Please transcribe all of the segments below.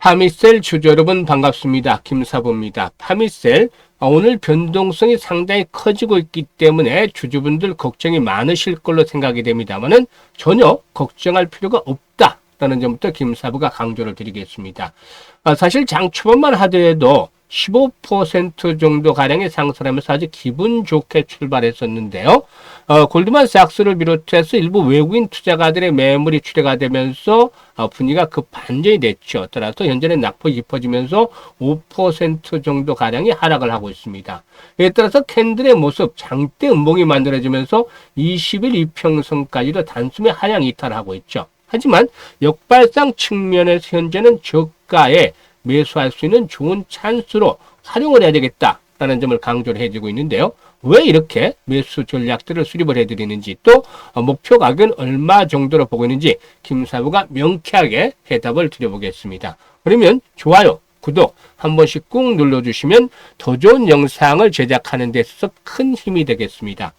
파미셀 주주 여러분 반갑습니다. 김사부입니다. 파미셀 오늘 변동성이 상당히 커지고 있기 때문에 주주분들 걱정이 많으실 걸로 생각이 됩니다만은 전혀 걱정할 필요가 없다라는 점부터 김사부가 강조를 드리겠습니다. 사실 장 초반만 하더라도 15% 정도 가량의 상승하면서 아주 기분 좋게 출발했었는데요. 골드만삭스를 비롯해서 일부 외국인 투자가들의 매물이 출회가 되면서 분위기가 반전이 됐죠. 따라서 현재는 낙폭이 깊어지면서 5% 정도 가량이 하락을 하고 있습니다. 이에 따라서 캔들의 모습 장대 음봉이 만들어지면서 20일 이평선까지도 단숨에 하향 이탈하고 있죠. 하지만 역발상 측면에서 현재는 저가에 매수할 수 있는 좋은 찬스로 활용을 해야 되겠다라는 점을 강조를 해주고 있는데요. 왜 이렇게 매수 전략들을 수립을 해드리는지 또 목표 가격은 얼마 정도로 보고 있는지 김사부가 명쾌하게 해답을 드려보겠습니다. 그러면 좋아요, 구독 한 번씩 꾹 눌러주시면 더 좋은 영상을 제작하는 데 있어서 큰 힘이 되겠습니다.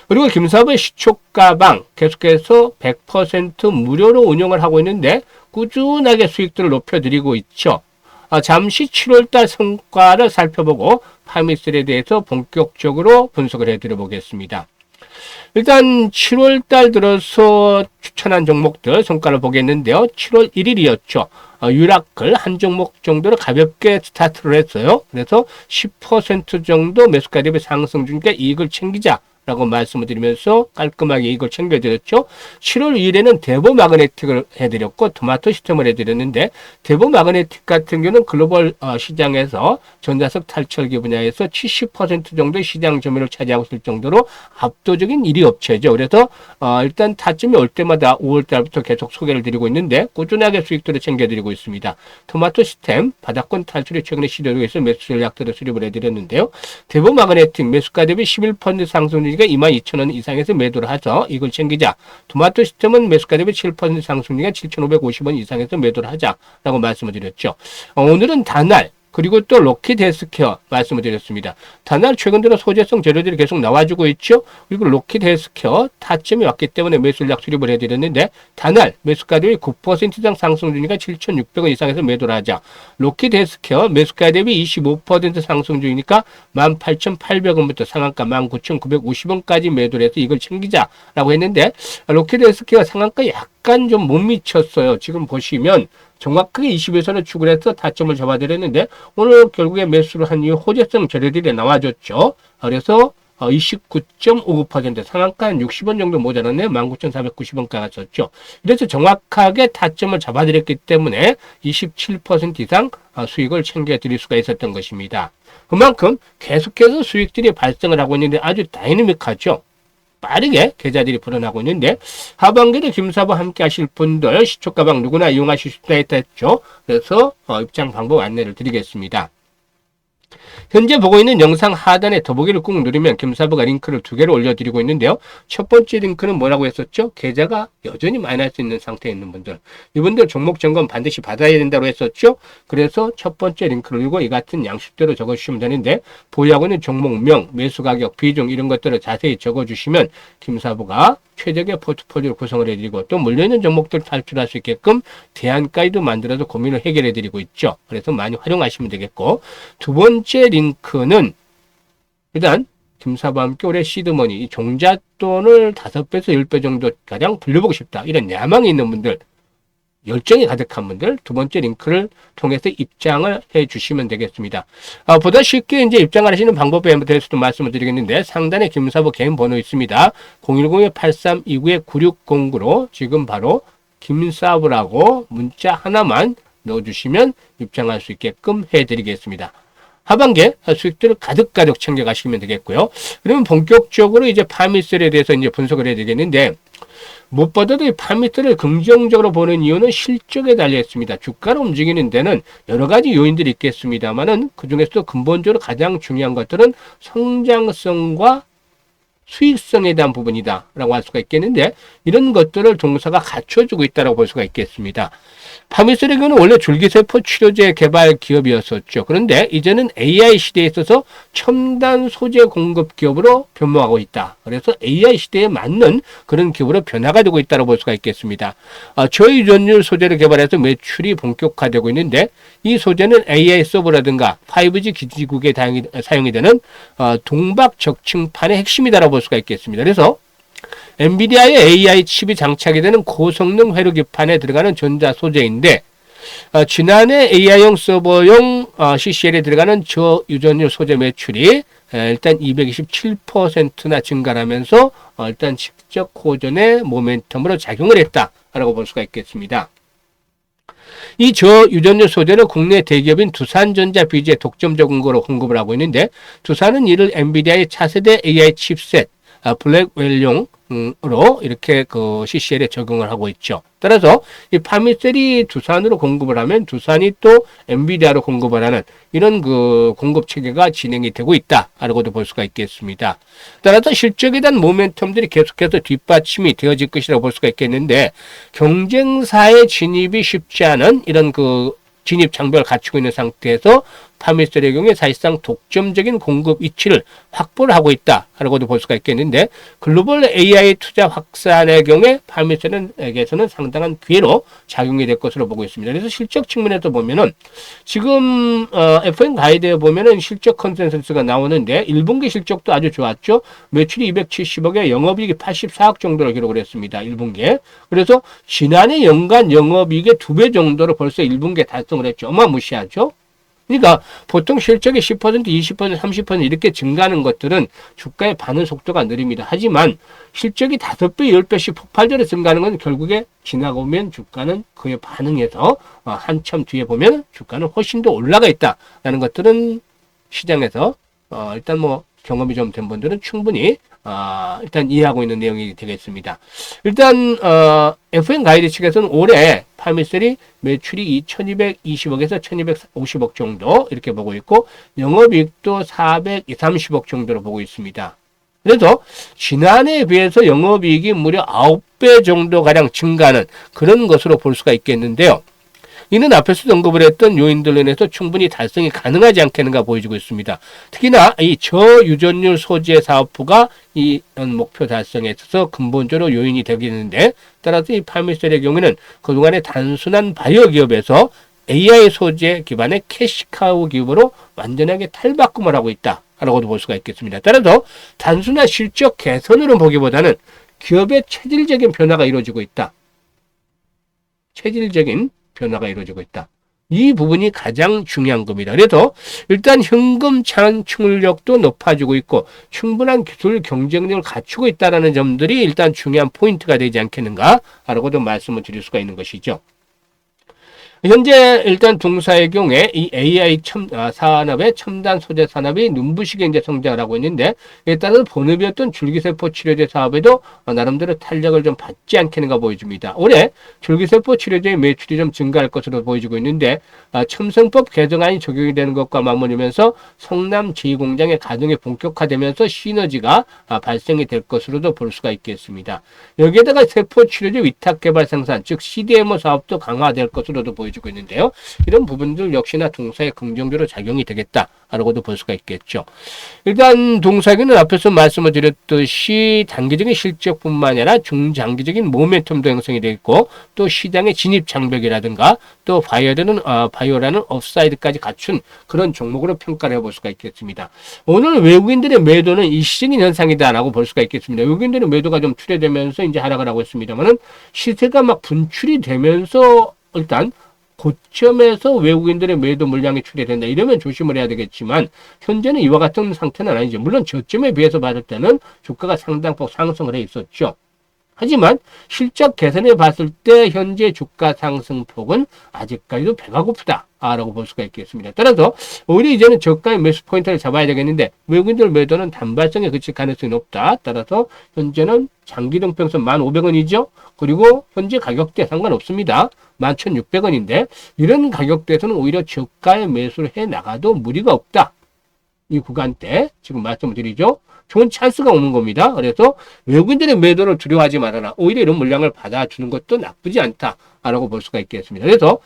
그리고 김사부의 시초가방 계속해서 100% 무료로 운영을 하고 있는데 꾸준하게 수익들을 높여드리고 있죠. 잠시 7월달 성과를 살펴보고 파미셀에 대해서 본격적으로 분석을 해드려 보겠습니다. 일단 7월달 들어서 추천한 종목들 성과를 보겠는데요. 7월 1일이었죠. 유라클 한 종목 정도로 가볍게 스타트를 했어요. 그래서 10% 정도 매수가 대비 상승 중이니까 이익을 챙기자 라고 말씀을 드리면서 깔끔하게 이걸 챙겨드렸죠. 7월 2일에는 대보 마그네틱을 해드렸고 토마토 시스템을 해드렸는데 대보 마그네틱 같은 경우는 글로벌 시장에서 전자석 탈철기 분야에서 70% 정도의 시장 점유율을 차지하고 있을 정도로 압도적인 1위 업체죠. 그래서 일단 타점이 올 때마다 5월달부터 계속 소개를 드리고 있는데 꾸준하게 수익들을 챙겨드리고 있습니다. 토마토 시스템 바닥권 탈출이 최근에 시도되고 있어 매수 전략들을 수립을 해드렸는데요. 대보 마그네틱 매수가 대비 11% 상승 22,000원 이상에서 매도를 하죠. 이걸 챙기자. 토마토 시스템은 매수가 대비 7% 상승률이 7,550원 이상에서 매도를 하자라고 말씀을 드렸죠. 오늘은 다날 그리고 또 로키드 헬스케어 말씀을 드렸습니다. 다날 최근 들어 소재성 재료들이 계속 나와주고 있죠. 그리고 로키드 헬스케어 타점이 왔기 때문에 매수 전략 수립을 해드렸는데 다날 매수가 대비 9% 이상 상승 중이니까 7,600원 이상에서 매도를 하자. 로키드 헬스케어 매수가 대비 25% 상승 중이니까 18,800원부터 상한가 19,950원까지 매도를 해서 이걸 챙기자라고 했는데 로키드 헬스케어 상한가 약간 좀 못 미쳤어요. 지금 보시면 정확하게 20일선을 추구해서 타점을 잡아드렸는데 오늘 결국에 매수를 한 이후 호재성 재료들이 나와줬죠. 그래서 29.59% 상한가는 60원 정도 모자랐네요. 19,490원가가 졌죠. 이래서 정확하게 타점을 잡아드렸기 때문에 27% 이상 수익을 챙겨드릴 수가 있었던 것입니다. 그만큼 계속해서 수익들이 발생을 하고 있는데 아주 다이내믹하죠. 빠르게 계좌들이 불어나고 있는데 하반기에 김사부 함께 하실 분들 시초가방 누구나 이용하실 수 있다 했죠. 그래서 입장 방법 안내를 드리겠습니다. 현재 보고 있는 영상 하단에 더보기를 꾹 누르면 김사부가 링크를 2개를 올려드리고 있는데요. 첫 번째 링크는 뭐라고 했었죠? 계좌가 여전히 마이너스 있는 상태에 있는 분들. 이분들 종목 점검 반드시 받아야 된다고 했었죠? 그래서 첫 번째 링크를 누르고 이 같은 양식대로 적어주시면 되는데 보유하고 있는 종목명, 매수가격, 비중 이런 것들을 자세히 적어주시면 김사부가 최적의 포트폴리오를 구성을 해드리고 또 물려있는 종목들 탈출할 수 있게끔 대안 가이드 만들어서 고민을 해결해드리고 있죠. 그래서 많이 활용하시면 되겠고 두 번째 링크는 일단 김사부와 함께 올해 시드머니 종잣돈을 5배에서 10배 정도 가량 불려보고 싶다. 이런 야망이 있는 분들 열정이 가득한 분들 두 번째 링크를 통해서 입장을 해 주시면 되겠습니다. 보다 쉽게 이제 입장을 하시는 방법에 대해서도 말씀을 드리겠는데 상단에 김사부 개인 번호 있습니다. 010-8329-9609로 지금 바로 김사부라고 문자 하나만 넣어주시면 입장할 수 있게끔 해드리겠습니다. 하반기에 수익들을 가득가득 챙겨가시면 되겠고요. 그러면 본격적으로 이제 파미셀에 대해서 이제 분석을 해야 되겠는데 무엇보다도 이 파미셀을 긍정적으로 보는 이유는 실적에 달려 있습니다. 주가를 움직이는 데는 여러 가지 요인들이 있겠습니다만은 그 중에서도 근본적으로 가장 중요한 것들은 성장성과 수익성에 대한 부분이다 라고 할 수가 있겠는데 이런 것들을 동사가 갖춰주고 있다고 볼 수가 있겠습니다. 파미셀의 경우는 원래 줄기세포 치료제 개발 기업이었었죠. 그런데 이제는 AI 시대에 있어서 첨단 소재 공급 기업으로 변모하고 있다. 그래서 AI 시대에 맞는 그런 기업으로 변화가 되고 있다고 볼 수가 있겠습니다. 저유전율 소재를 개발해서 매출이 본격화되고 있는데 이 소재는 AI 서버라든가 5G 기지국에 사용이 되는 동박적층판의 핵심이다라고 볼 수가 있겠습니다. 그래서 엔비디아의 AI 칩이 장착이 되는 고성능 회로기판에 들어가는 전자 소재인데 지난해 AI용 서버용 CCL에 들어가는 저유전율 소재 매출이 일단 227%나 증가하면서 일단 직접 호전의 모멘텀으로 작용을 했다라고 볼 수가 있겠습니다. 이 저유전율 소재는 국내 대기업인 두산전자 BG의 독점적으로 공급을 하고 있는데 두산은 이를 엔비디아의 차세대 AI 칩셋 블랙웰용으로 이렇게 그 CCL에 적용을 하고 있죠. 따라서 이 파미셀이 두산으로 공급을 하면 두산이 또 엔비디아로 공급을 하는 이런 그 공급 체계가 진행이 되고 있다라고도 볼 수가 있겠습니다. 따라서 실적에 대한 모멘텀들이 계속해서 뒷받침이 되어질 것이라고 볼 수가 있겠는데 경쟁사의 진입이 쉽지 않은 이런 그 진입 장벽을 갖추고 있는 상태에서 파미셀의 경우에 사실상 독점적인 공급 위치를 확보를 하고 있다라고도 볼 수가 있겠는데 글로벌 AI 투자 확산의 경우에 파미셀에게서는 상당한 기회로 작용이 될 것으로 보고 있습니다. 그래서 실적 측면에서 보면은 지금 FN 가이드에 보면은 실적 컨센서스가 나오는데 1분기 실적도 아주 좋았죠. 매출이 270억에 영업이익이 84억 정도로 기록을 했습니다. 1분기에. 그래서 지난해 연간 영업이익의 2배 정도로 벌써 1분기에 달성을 했죠. 어마무시하죠. 그러니까 보통 실적이 10%, 20%, 30% 이렇게 증가하는 것들은 주가의 반응 속도가 느립니다. 하지만 실적이 5배, 10배씩 폭발적으로 증가하는 건 결국에 지나고 오면 주가는 그에 반응해서 한참 뒤에 보면 주가는 훨씬 더 올라가 있다라는 것들은 시장에서 일단 뭐 경험이 좀 된 분들은 충분히 일단 이해하고 있는 내용이 되겠습니다. 일단 FN 가이드 측에서는 올해 파미셀이 매출이 1220억에서 1250억 정도 이렇게 보고 있고 영업이익도 430억 정도로 보고 있습니다. 그래서 지난해에 비해서 영업이익이 무려 9배 정도 가량 증가하는 그런 것으로 볼 수가 있겠는데요. 이는 앞에서 언급을 했던 요인들로 인해서 충분히 달성이 가능하지 않겠는가 보여지고 있습니다. 특히나 이 저유전율 소재 사업부가 이 목표 달성에 있어서 근본적으로 요인이 되겠는데 따라서 이 파미셀의 경우에는 그동안의 단순한 바이오 기업에서 AI 소재 기반의 캐시카우 기업으로 완전하게 탈바꿈을 하고 있다라고도 볼 수가 있겠습니다. 따라서 단순한 실적 개선으로 보기보다는 기업의 체질적인 변화가 이루어지고 있다. 체질적인 변화가 이루어지고 있다. 이 부분이 가장 중요한 겁니다. 그래서 일단 현금 창출력도 높아지고 있고 충분한 기술 경쟁력을 갖추고 있다는 점들이 일단 중요한 포인트가 되지 않겠는가라고도 말씀을 드릴 수가 있는 것이죠. 현재 일단 동사의 경우에 이 AI 산업의 첨단 소재 산업이 눈부시게 이제 성장을 하고 있는데 이에 따라서 본업이었던 줄기세포 치료제 사업에도 나름대로 탄력을 좀 받지 않겠는가 보여집니다. 올해 줄기세포 치료제의 매출이 좀 증가할 것으로 보여지고 있는데 첨성법 개정안이 적용이 되는 것과 맞물리면서 성남 제2공장의 가동이 본격화되면서 시너지가 발생이 될 것으로도 볼 수가 있겠습니다. 여기에다가 세포 치료제 위탁 개발 생산 즉 CDMO 사업도 강화될 것으로도 보여집니다. 주고 있는데요. 이런 부분들 역시나 동사의 긍정적으로 작용이 되겠다라고도 볼 수가 있겠죠. 일단 동사에는 앞에서 말씀을 드렸듯이 단기적인 실적뿐만 아니라 중장기적인 모멘텀도 형성이 되어 있고 또 시장의 진입 장벽이라든가 또 바이오라는 업사이드까지 갖춘 그런 종목으로 평가를 해볼 수가 있겠습니다. 오늘 외국인들의 매도는 일시적인 현상이다라고 볼 수가 있겠습니다. 외국인들의 매도가 좀 출회되면서 이제 하락을 하고 있습니다만은 시세가 막 분출이 되면서 일단 고점에서 외국인들의 매도 물량이 출회된다. 이러면 조심을 해야 되겠지만 현재는 이와 같은 상태는 아니죠. 물론 저점에 비해서 봤을 때는 주가가 상당폭 상승을 해 있었죠. 하지만 실적 개선해 봤을 때 현재 주가 상승폭은 아직까지도 배가 고프다라고 볼 수가 있겠습니다. 따라서 오히려 이제는 저가의 매수 포인트를 잡아야 되겠는데 외국인들 매도는 단발성에 그칠 가능성이 높다. 따라서 현재는 장기동평선 1,500원이죠. 그리고 현재 가격대 상관없습니다. 11,600원인데 이런 가격대에서는 오히려 저가의 매수를 해 나가도 무리가 없다. 이 구간대 지금 말씀을 드리죠. 좋은 찬스가 오는 겁니다. 그래서 외국인들의 매도를 두려워하지 말아라. 오히려 이런 물량을 받아주는 것도 나쁘지 않다라고 볼 수가 있겠습니다. 그래서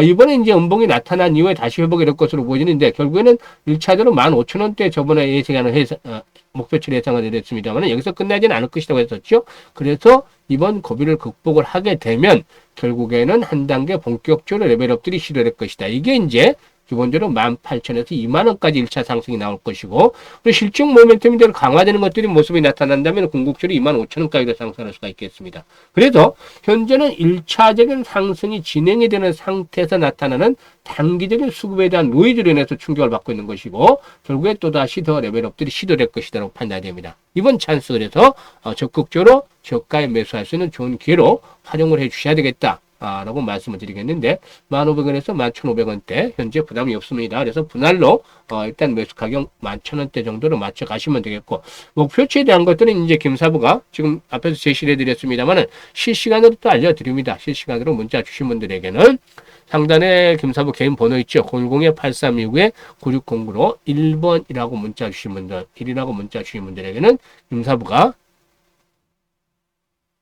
이번에 이제 음봉이 나타난 이후에 다시 회복이 될 것으로 보이는데 결국에는 1차적으로 15,000원대 저번에 예상하는 목표치를 예상을 내렸습니다만 여기서 끝나지는 않을 것이라고 했었죠. 그래서 이번 고비를 극복을 하게 되면 결국에는 한 단계 본격적으로 레벨업들이 시도될 것이다. 이게 이제 기본적으로 18,000에서 20,000원까지 1차 상승이 나올 것이고, 그리고 실적 모멘텀이 강화되는 것들이 모습이 나타난다면 궁극적으로 25,000원까지도 상승할 수가 있겠습니다. 그래서 현재는 1차적인 상승이 진행이 되는 상태에서 나타나는 단기적인 수급에 대한 노이즈로 인해서 충격을 받고 있는 것이고, 결국에 또다시 더 레벨업들이 시도될 것이라고 판단됩니다. 이번 찬스 그래서 적극적으로 저가에 매수할 수 있는 좋은 기회로 활용을 해 주셔야 되겠다. 라고 말씀을 드리겠는데 1,500원에서 11,500원대 현재 부담이 없습니다. 그래서 분할로 일단 매수 가격 11,000원대 정도로 맞춰 가시면 되겠고, 목표치에 대한 것들은 이제 김사부가 지금 앞에서 제시를 해드렸습니다만은 실시간으로 또 알려드립니다. 실시간으로 문자 주신 분들에게는 상단에 김사부 개인 번호 있죠. 010-8329-9609로 1번이라고 문자 주신 분들, 1이라고 문자 주신 분들에게는 김사부가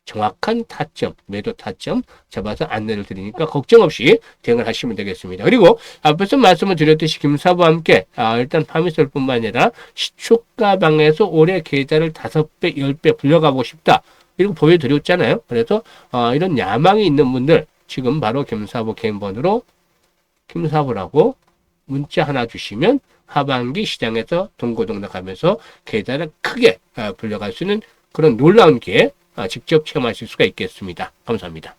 정확한 타점, 매도 타점 잡아서 안내를 드리니까 걱정 없이 대응을 하시면 되겠습니다. 그리고 앞에서 말씀을 드렸듯이 김사부와 함께 일단 파미셀뿐만 아니라 시초가방에서 올해 계좌를 5배, 10배 불려가고 싶다. 이렇게 보여드렸잖아요. 그래서 이런 야망이 있는 분들 지금 바로 김사부 개인번호로 김사부라고 문자 하나 주시면 하반기 시장에서 동고동락하면서 계좌를 크게 불려갈 수 있는 그런 놀라운 기회 직접 체험하실 수가 있겠습니다. 감사합니다.